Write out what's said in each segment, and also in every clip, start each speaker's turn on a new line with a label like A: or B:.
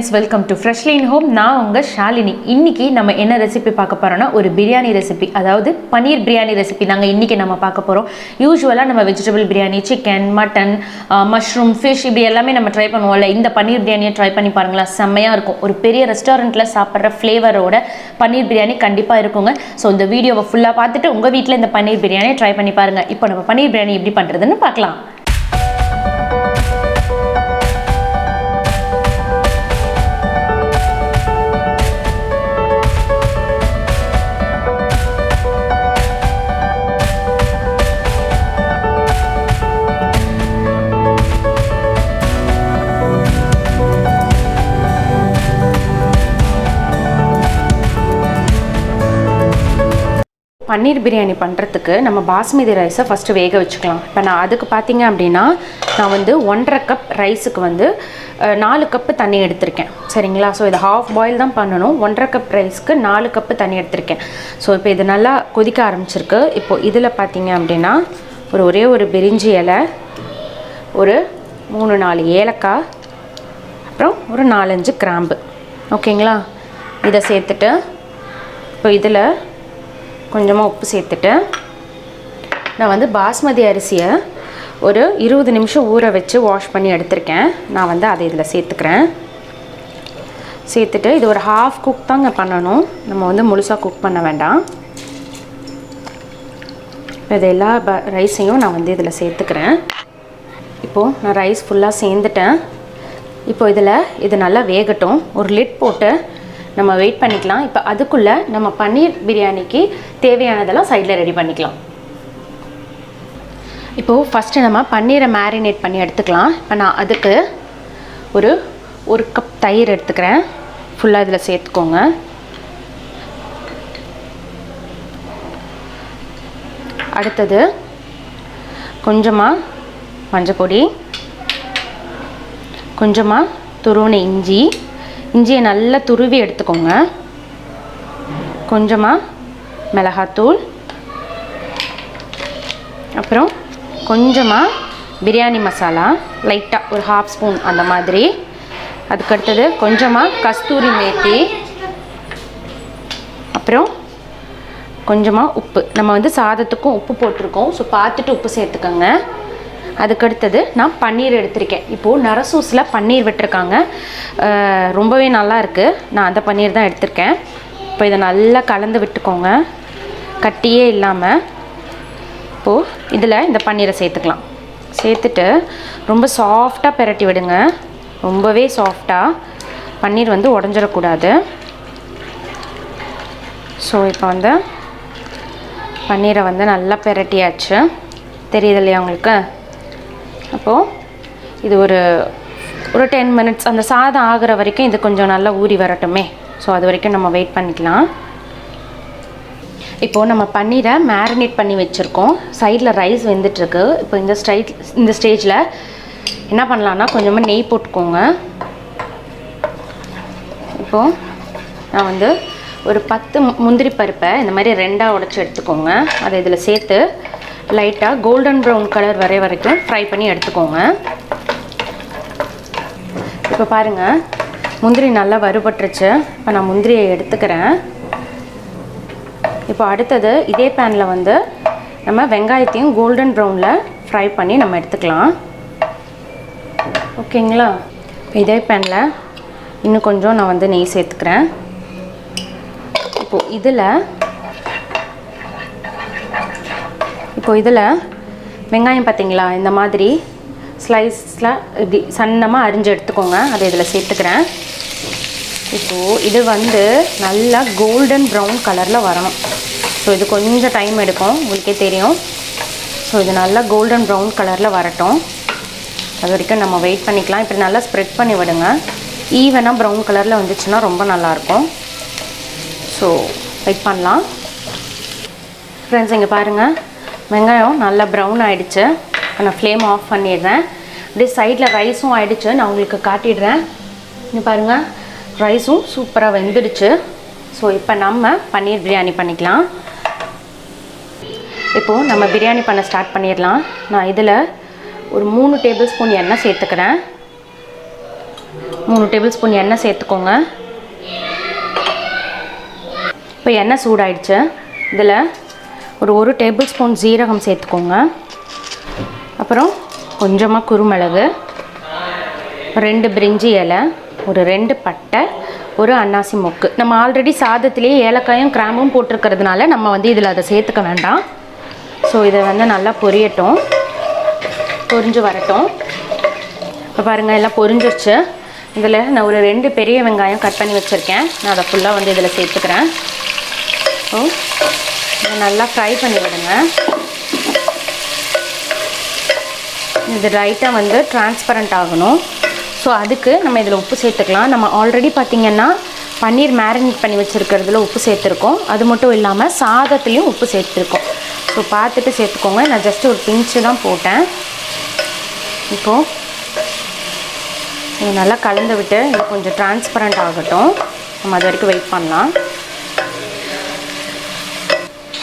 A: friends, welcome to Freshlyinhome. நான் உங்க ஷாலினி. இன்னைக்கு நம்ம என்ன ரெசிபி பார்க்க போறோம்னா ஒரு பிரியாணி ரெசிபி, அதாவது பனீர் பிரியாணி ரெசிபி நாங்க இன்னைக்கு நம்ம பார்க்க போறோம். யூசுவலா நம்ம vegetable biryani, chicken, mutton, mushroom, fish இப்படி எல்லாமே நம்ம ட்ரை பண்ணுவோம்ல. இந்த பனீர் பிரியாணியை ட்ரை பண்ணி பாருங்களா, செம்மையா இருக்கும். ஒரு பெரிய ரெஸ்டாரண்ட்ல சாப்பிட்ற ஃப்ளேவரோட பனீர் பிரியாணி கண்டிப்பா இருக்குங்க. ஸோ இந்த வீடியோவை ஃபுல்லா பார்த்துட்டு உங்க வீட்டில் இந்த பனீர் பிரியாணியை ட்ரை பண்ணி பாருங்க. இப்போ நம்ம பனீர் பிரியாணி எப்படி பண்றதுன்னு பார்க்கலாம். பன்னீர் பிரியாணி பண்ணுறதுக்கு நம்ம பாஸ்மதி ரைஸை ஃபஸ்ட்டு வேக வச்சுக்கலாம். இப்போ நான் அதுக்கு பார்த்தீங்க அப்படின்னா நான் வந்து 1.5 கப் ரைஸுக்கு வந்து 4 கப்பு தண்ணி எடுத்திருக்கேன். சரிங்களா? ஸோ இதை ஹாஃப் பாயில் தான் பண்ணணும். 1.5 கப் ரைஸ்க்கு 4 கப்பு தண்ணி எடுத்திருக்கேன். ஸோ இப்போ இது நல்லா கொதிக்க ஆரம்பிச்சிருக்கு. இப்போது இதில் பார்த்தீங்க அப்படின்னா ஒரே ஒரு பிரிஞ்சி இலை, ஒரு 3-4 ஏலக்காய், அப்புறம் ஒரு 4-5 கிராம்பு. ஓகேங்களா? இதை சேர்த்துட்டு இப்போ இதில் கொஞ்சமாக உப்பு சேர்த்துட்டு நான் வந்து பாஸ்மதி அரிசியை ஒரு 20 நிமிஷம் ஊற வச்சு வாஷ் பண்ணி எடுத்திருக்கேன். நான் வந்து அதை இதில் சேர்த்துக்கிறேன். சேர்த்துட்டு இது ஒரு ஹாஃப் குக் தாங்க பண்ணணும், நம்ம வந்து முழுசாக குக் பண்ண வேண்டாம். இது எல்லா ரைஸையும் நான் வந்து இதில் சேர்த்துக்கிறேன். இப்போது நான் ரைஸ் ஃபுல்லாக சேர்ந்துட்டேன். இப்போ இதில் இது நல்லா வேகட்டும். ஒரு லிட் போட்டு நம்ம வெயிட் பண்ணிக்கலாம். இப்போ அதுக்குள்ளே நம்ம பன்னீர் பிரியாணிக்கு தேவையானதெல்லாம் சைடில் ரெடி பண்ணிக்கலாம். இப்போது ஃபஸ்ட்டு நம்ம பன்னீரை மேரினேட் பண்ணி எடுத்துக்கலாம். இப்போ நான் அதுக்கு ஒரு கப் தயிர் எடுத்துக்கிறேன். ஃபுல்லாக இதில் சேர்த்துக்கோங்க. அடுத்தது கொஞ்சமாக மஞ்சப்பொடி, கொஞ்சமாக துருவின இஞ்சியை நல்லா துருவி எடுத்துக்கோங்க. கொஞ்சமாக மிளகாத்தூள், அப்புறம் கொஞ்சமாக பிரியாணி மசாலா லைட்டாக ஒரு ஹாஃப் ஸ்பூன் அந்த மாதிரி. அதுக்கடுத்தது கொஞ்சமாக கஸ்தூரி மேத்தி, அப்புறம் கொஞ்சமாக உப்பு. நம்ம வந்து சாதத்துக்கும் உப்பு போட்டிருக்கோம், ஸோ பார்த்துட்டு உப்பு சேர்த்துக்கோங்க. அதுக்கடுத்தது நான் பன்னீர் எடுத்திருக்கேன். இப்போது நரசூஸில் பன்னீர் விட்டுருக்காங்க, ரொம்பவே நல்லா இருக்குது. நான் அந்த பன்னீர் தான் எடுத்திருக்கேன். இப்போ இதை நல்லா கலந்து விட்டுக்கோங்க, கட்டியே இல்லாமல். இப்போது இதில் இந்த பன்னீரை சேர்த்துக்கலாம். சேர்த்துட்டு ரொம்ப சாஃப்டாக பிரட்டி விடுங்க, ரொம்பவே சாஃப்டாக. பன்னீர் வந்து உடஞ்சிடக்கூடாது. ஸோ இப்போ வந்து பன்னீரை வந்து நல்லா பிரட்டியாச்சு, தெரியுது இல்லையா உங்களுக்கு? அப்போது இது ஒரு 10 மினிட்ஸ் அந்த சாதம் ஆகிற வரைக்கும் இது கொஞ்சம் நல்லா ஊறி வரட்டுமே. ஸோ அது வரைக்கும் நம்ம வெயிட் பண்ணிக்கலாம். இப்போது நம்ம பன்னீரை மேரினேட் பண்ணி வச்சுருக்கோம். சைடில் ரைஸ் வெந்துட்டுருக்கு. இப்போ இந்த ஸ்டேஜில் என்ன பண்ணலான்னா கொஞ்சமாக நெய் போட்டுக்கோங்க. இப்போது நான் வந்து ஒரு 10 முந்திரி பருப்பை இந்த மாதிரி 2ஆக உடச்சி எடுத்துக்கோங்க. அதை இதில் சேர்த்து லைட்டாக கோல்டன் ப்ரௌன் கலர் வரைக்கும் ஃப்ரை பண்ணி எடுத்துக்கோங்க. இப்போ பாருங்கள், முந்திரி நல்லா வறுபட்டுருச்சு. இப்போ நான் முந்திரியை எடுத்துக்கிறேன். இப்போ அடுத்தது இதே பேனில் வந்து நம்ம வெங்காயத்தையும் கோல்டன் ப்ரௌனில் ஃப்ரை பண்ணி நம்ம எடுத்துக்கலாம். ஓகேங்களா? இப்போ இதே பேனில் இன்னும் கொஞ்சம் நான் வந்து நெய் சேர்த்துக்கிறேன். இப்போது இதில் வெங்காயம் பார்த்திங்களா, இந்த மாதிரி ஸ்லைஸில் இப்படி சன்னமாக அரிஞ்சு எடுத்துக்கோங்க. அதை இதில் சேர்த்துக்கிறேன். இப்போது இது வந்து நல்லா கோல்டன் ப்ரௌன் கலரில் வரணும். ஸோ இது கொஞ்சம் டைம் எடுக்கும், உங்களுக்கே தெரியும். ஸோ இது நல்லா கோல்டன் ப்ரௌன் கலரில் வரட்டும், அது வரைக்கும் நம்ம வெயிட் பண்ணிக்கலாம். இப்படி நல்லா ஸ்ப்ரெட் பண்ணி விடுங்க. ஈவனாக ப்ரௌன் கலரில் வந்துச்சுன்னா ரொம்ப நல்லாயிருக்கும். ஸோ வெயிட் பண்ணலாம். ஃப்ரெண்ட்ஸ், இங்கே பாருங்கள், வெங்காயம் நல்லா ப்ரௌன் ஆகிடுச்சு. நான் ஃப்ளேம் ஆஃப் பண்ணிடுறேன். அப்படியே சைடில் ரைஸும் ஆகிடுச்சு, நான் உங்களுக்கு காட்டிடுறேன். இங்கே பாருங்கள், ரைஸும் சூப்பராக வெந்துடுச்சு. ஸோ இப்போ நம்ம பன்னீர் பிரியாணி பண்ணிக்கலாம். இப்போது நம்ம பிரியாணி பண்ண ஸ்டார்ட் பண்ணிடலாம். நான் இதில் ஒரு 3 டேபிள் ஸ்பூன் எண்ணெய் சேர்த்துக்கிறேன். 3 டேபிள் ஸ்பூன் எண்ணெய் சேர்த்துக்கோங்க. இப்போ எண்ணெய் சூடாயிடுச்சு. இதில் ஒரு 1 டேபிள் ஸ்பூன் ஜீரகம் சேர்த்துக்கோங்க. அப்புறம் கொஞ்சமாக குருமிளகு, 2 பிரிஞ்சி இலை, ஒரு 2 பட்டை, ஒரு அன்னாசி மொக்கு. நம்ம ஆல்ரெடி சாதத்திலேயே ஏலக்காயும் கிராம்பும் போட்டிருக்கிறதுனால நம்ம வந்து இதில் அதை சேர்த்துக்க வேண்டாம். ஸோ இதை வந்து நல்லா பொரியட்டும், பொரிஞ்சு வரட்டும். இப்போ பாருங்கள் எல்லாம் பொரிஞ்சிருச்சு. இதில் நான் ஒரு 2 பெரிய வெங்காயம் கட் பண்ணி வச்சுருக்கேன். நான் அதை ஃபுல்லாக வந்து இதில் சேர்த்துக்கிறேன். ஸோ இதை நல்லா ஃப்ரை பண்ணி விடுங்க. இது லைட்டாக வந்து டிரான்ஸ்பரண்ட் ஆகணும். ஸோ அதுக்கு நம்ம இதில் உப்பு சேர்த்துக்கலாம். நம்ம ஆல்ரெடி பார்த்திங்கன்னா பன்னீர் மேரினேட் பண்ணி வச்சுருக்கிறதுல உப்பு சேர்த்துருக்கோம். அது மட்டும் இல்லாமல் சாதத்துலேயும் உப்பு சேர்த்துருக்கோம். ஸோ பார்த்துட்டு சேர்த்துக்கோங்க. நான் ஜஸ்ட்டு ஒரு பிஞ்சு தான் போட்டேன். இப்போது இது நல்லா கலந்து விட்டு இது கொஞ்சம் டிரான்ஸ்பரண்ட் ஆகட்டும். நம்ம அது வரைக்கும் வெயிட் பண்ணலாம்.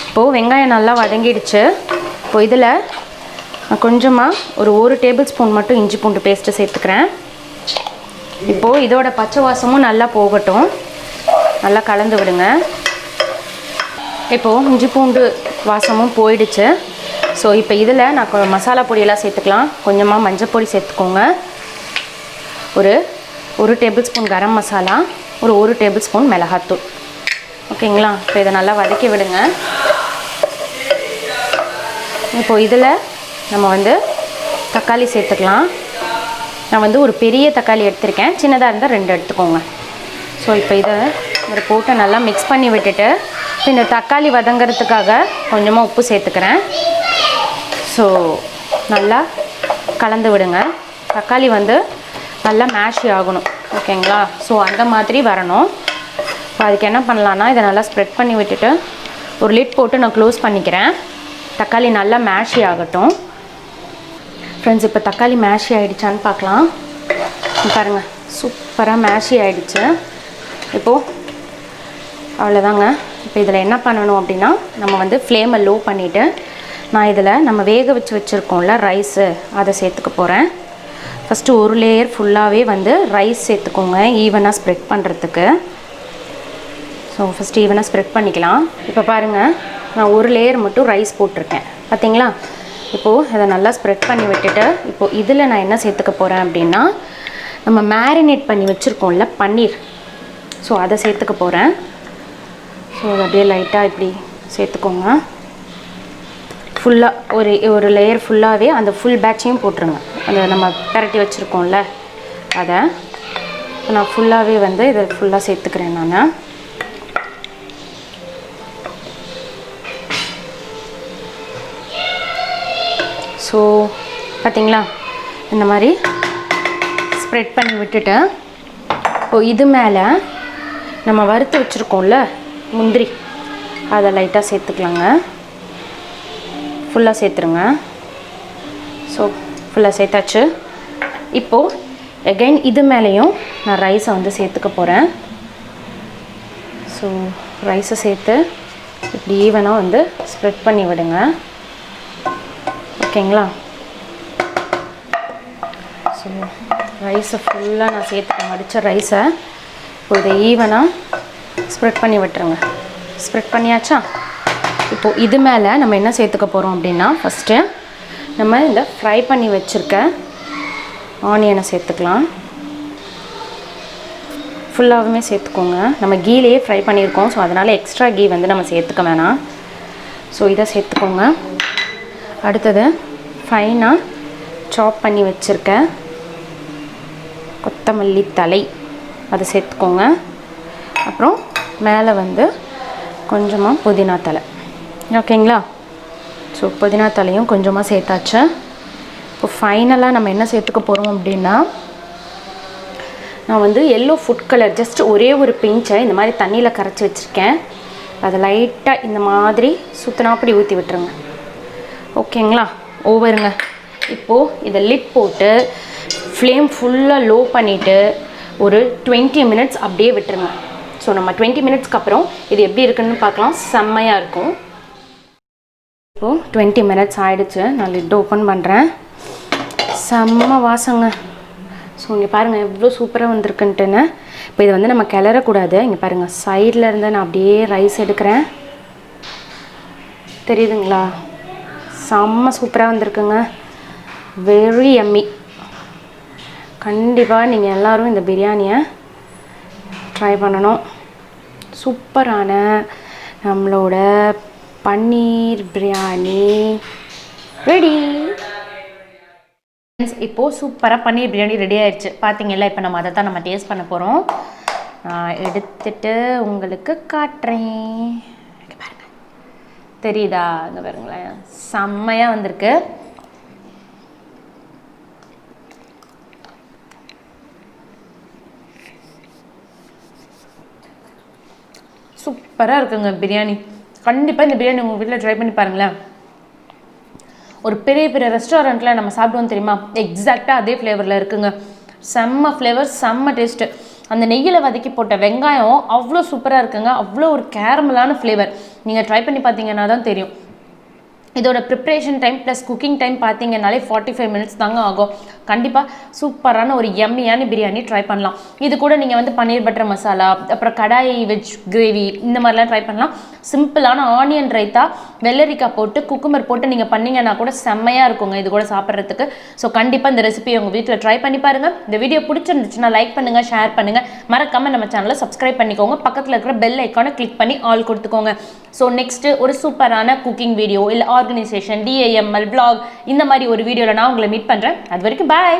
A: இப்போது வெங்காயம் நல்லா வதங்கிடுச்சு. இப்போது இதில் நான் கொஞ்சமாக ஒரு 1 டேபிள் ஸ்பூன் மட்டும் இஞ்சி பூண்டு பேஸ்ட்டு சேர்த்துக்கிறேன். இப்போது இதோட பச்சை வாசமும் நல்லா போகட்டும். நல்லா கலந்து விடுங்க. இப்போது இஞ்சி பூண்டு வாசமும் போயிடுச்சு. ஸோ இப்போ இதில் நான் மசாலா பொடியெல்லாம் சேர்த்துக்கலாம். கொஞ்சமாக மஞ்சள் பொடி சேர்த்துக்கோங்க. ஒரு டேபிள் ஸ்பூன் கரம் மசாலா, ஒரு 1 டேபிள் ஸ்பூன் மிளகாத்தூள். ஓகேங்களா? இப்போ இதை நல்லா வதக்கி விடுங்க. இப்போது இதில் நம்ம வந்து தக்காளி சேர்த்துக்கலாம். நான் வந்து ஒரு பெரிய தக்காளி எடுத்திருக்கேன். சின்னதாக இருந்தால் 2 எடுத்துக்கோங்க. ஸோ இப்போ இதை போட்டு நல்லா மிக்ஸ் பண்ணி விட்டுட்டு இந்த தக்காளி வதங்கிறதுக்காக கொஞ்சமாக உப்பு சேர்த்துக்கிறேன். ஸோ நல்லா கலந்து விடுங்க. தக்காளி வந்து நல்லா மேஷ் ஆகணும். ஓகேங்களா? ஸோ அந்த மாதிரி வரணும். இப்போ அதுக்கு என்ன பண்ணலான்னா இதை நல்லா ஸ்ப்ரெட் பண்ணி விட்டுட்டு ஒரு லிட் போட்டு நான் க்ளோஸ் பண்ணிக்கிறேன். தக்காளி நல்லா மேஷி ஆகட்டும். ஃப்ரெண்ட்ஸ், இப்போ தக்காளி மேஷி ஆகிடுச்சான்னு பார்க்கலாம். பாருங்கள், சூப்பராக மேஷி ஆகிடுச்சு. இப்போது அவ்வளோதாங்க. இப்போ இதில் என்ன பண்ணணும் அப்படின்னா நம்ம வந்து ஃப்ளேமை லோ பண்ணிவிட்டு நான் இதில் நம்ம வேக வச்சுருக்கோம்ல ரைஸு, அதை சேர்த்துக்க போகிறேன். ஃபஸ்ட்டு ஒரு லேயர் ஃபுல்லாகவே வந்து ரைஸ் சேர்த்துக்கோங்க ஈவனாக ஸ்ப்ரெட் பண்ணுறதுக்கு. ஸோ ஃபஸ்ட்டு ஈவனாக ஸ்ப்ரெட் பண்ணிக்கலாம். இப்போ பாருங்கள், நான் ஒரு லேயர் மட்டும் ரைஸ் போட்டிருக்கேன். பார்த்தீங்களா? இப்போது அதை நல்லா ஸ்ப்ரெட் பண்ணி விட்டுட்டு இப்போது இதில் நான் என்ன சேர்த்துக்க போகிறேன் அப்படின்னா நம்ம மேரினேட் பண்ணி வச்சுருக்கோம்ல பன்னீர், ஸோ அதை சேர்த்துக்க போகிறேன். ஸோ அதை அப்படியே லைட்டாக இப்படி சேர்த்துக்கோங்க. ஃபுல்லாக ஒரு லேயர் ஃபுல்லாகவே அந்த ஃபுல் பேட்சையும் போட்டுருங்க. அந்த நம்ம பரட்டி வச்சுருக்கோம்ல அதை நான் ஃபுல்லாகவே வந்து இதை ஃபுல்லாக சேர்த்துக்கிறேன் நான். ஸோ பார்த்திங்களா, இந்த மாதிரி ஸ்ப்ரெட் பண்ணி விட்டுட்டு இப்போது இது மேலே நம்ம வறுத்து வச்சுருக்கோம்ல முந்திரி, அதை லைட்டாக சேர்த்துக்கலாங்க. ஃபுல்லாக சேர்த்துருங்க. ஸோ ஃபுல்லாக சேர்த்தாச்சு. இப்போது அகைன் இது மேலேயும் நான் ரைஸை வந்து சேர்த்துக்க போகிறேன். ஸோ ரைஸை சேர்த்து இப்படி ஈவனாக வந்து ஸ்ப்ரெட் பண்ணி விடுங்க. ஓகேங்களா? ஸோ ரைஸை ஃபுல்லாக நான் சேர்த்துக்க மடித்த ரைஸை இப்போ இதை ஈவனாக ஸ்ப்ரெட் பண்ணி விட்டுருங்க. ஸ்ப்ரெட் பண்ணியாச்சா? இப்போது இது மேலே நம்ம என்ன சேர்த்துக்க போகிறோம் அப்படின்னா ஃபஸ்ட்டு நம்ம இந்த ஃப்ரை பண்ணி வச்சுருக்க ஆனியனை சேர்த்துக்கலாம். ஃபுல்லாகவுமே சேர்த்துக்கோங்க. நம்ம கீலேயே ஃப்ரை பண்ணியிருக்கோம். ஸோ அதனால் எக்ஸ்ட்ரா கீ வந்து நம்ம சேர்த்துக்க வேணாம். ஸோ இதை சேர்த்துக்கோங்க. அடுத்தது ஃபைனாக சாப் பண்ணி வச்சுருக்க கொத்தமல்லி தழை, அதை சேர்த்துக்கோங்க. அப்புறம் மேலே வந்து கொஞ்சமாக புதினா தழை. ஓகேங்களா? ஸோ புதினா தழையும் கொஞ்சமாக சேர்த்தாச்சு. இப்போ ஃபைனலாக நம்ம என்ன சேர்த்துக்க போகிறோம் அப்படின்னா நான் வந்து எல்லோ ஃபுட் கலர் ஜஸ்ட் ஒரே ஒரு பிஞ்சை இந்த மாதிரி தண்ணியில் கரைச்சி வச்சுருக்கேன். அதை லைட்டாக இந்த மாதிரி சுற்றினாப்படி ஊற்றி விட்டுருங்க. ஓகேங்களா? ஓவருங்க. இப்போது இதை லிட் போட்டு ஃப்ளேம் ஃபுல்லாக லோ பண்ணிவிட்டு ஒரு 20 மினிட்ஸ் அப்படியே விட்டுருங்க. ஸோ நம்ம 20 மினிட்ஸ்க்கு அப்புறம் இது எப்படி இருக்குன்னு பார்க்கலாம். செம்மையாக இருக்கும். இப்போது 20 மினிட்ஸ் ஆகிடுச்சு. நான் லிட் ஓப்பன் பண்ணுறேன். செம்ம வாசங்க, ஸோ இங்கே பாருங்கள் எவ்வளோ சூப்பராக வந்திருக்குன்ட்டுன்னு. இப்போ இதை வந்து நம்ம கிளறக்கூடாது. இங்கே பாருங்கள் சைடில் இருந்து நான் அப்படியே ரைஸ் எடுக்கிறேன். தெரியுதுங்களா? செம்ம சூப்பராக வந்திருக்குங்க. Very yummy. கண்டிப்பாக நீங்கள் எல்லோரும் இந்த பிரியாணியை ட்ரை பண்ணணும். சூப்பரான நம்மளோட பன்னீர் பிரியாணி ரெடி. இப்போது சூப்பராக பன்னீர் பிரியாணி ரெடி ஆயிடுச்சு. பார்த்தீங்களா? இப்போ நம்ம அதை தான் நம்ம டேஸ்ட் பண்ண போகிறோம். நான் எடுத்துட்டு உங்களுக்கு காட்டுறேன். பாருங்கள், தெரியுதா? அங்கே பாருங்களேன், செம்மையாக வந்திருக்கு. சூப்பராக இருக்குங்க பிரியாணி. கண்டிப்பாக இந்த பிரியாணி உங்கள் வீட்டில் ட்ரை பண்ணி பாருங்களேன். ஒரு பெரிய பெரிய ரெஸ்டாரண்ட்டில் நம்ம சாப்பிடுவோம் தெரியுமா, எக்ஸாக்டாக அதே ஃப்ளேவரில் இருக்குங்க. செம்ம ஃப்ளேவர், செம்ம டேஸ்ட்டு. அந்த நெய்யில் வதக்கி போட்ட வெங்காயம் அவ்வளோ சூப்பராக இருக்குங்க. அவ்வளோ ஒரு கேரமலான ஃப்ளேவர். நீங்கள் ட்ரை பண்ணி பார்த்தீங்கன்னா தான் தெரியும். இதோட preparation time plus cooking time பார்த்தீங்கன்னாலே 45 மினிட்ஸ் தாங்க ஆகும். கண்டிப்பாக சூப்பரான ஒரு யம்மியான பிரியாணி ட்ரை பண்ணலாம். இது கூட நீங்கள் வந்து பன்னீர் பட்டர் மசாலா, அப்புறம் கடாய் வெஜ் கிரேவி, இந்த மாதிரிலாம் ட்ரை பண்ணலாம். சிம்பிளான ஆனியன் ரைத்தா, வெள்ளரிக்காய் போட்டு குக்கும்பர் போட்டு நீங்கள் பண்ணிங்கன்னா கூட செம்மையாக இருக்குங்க இது கூட சாப்பிட்றதுக்கு. ஸோ கண்டிப்பாக இந்த ரெசிபியை உங்கள் வீட்டில் ட்ரை பண்ணி பாருங்கள். இந்த வீடியோ பிடிச்சிருந்துச்சுன்னா லைக் பண்ணுங்கள், ஷேர் பண்ணுங்கள். மறக்காமல் நம்ம சேனலை சப்ஸ்கிரைப் பண்ணிக்கோங்க. பக்கத்தில் இருக்கிற பெல் ஐக்கானை கிளிக் பண்ணி ஆல் கொடுத்துக்கோங்க. ஸோ நெக்ஸ்ட்டு ஒரு சூப்பரான குக்கிங் வீடியோ இல்லை ஆர்கனைசேஷன், DIML, vlog இந்த மாதிரி ஒரு வீடியோவில் நான் உங்களை மீட் பண்ணுறேன். அது வரைக்கும் பாய்.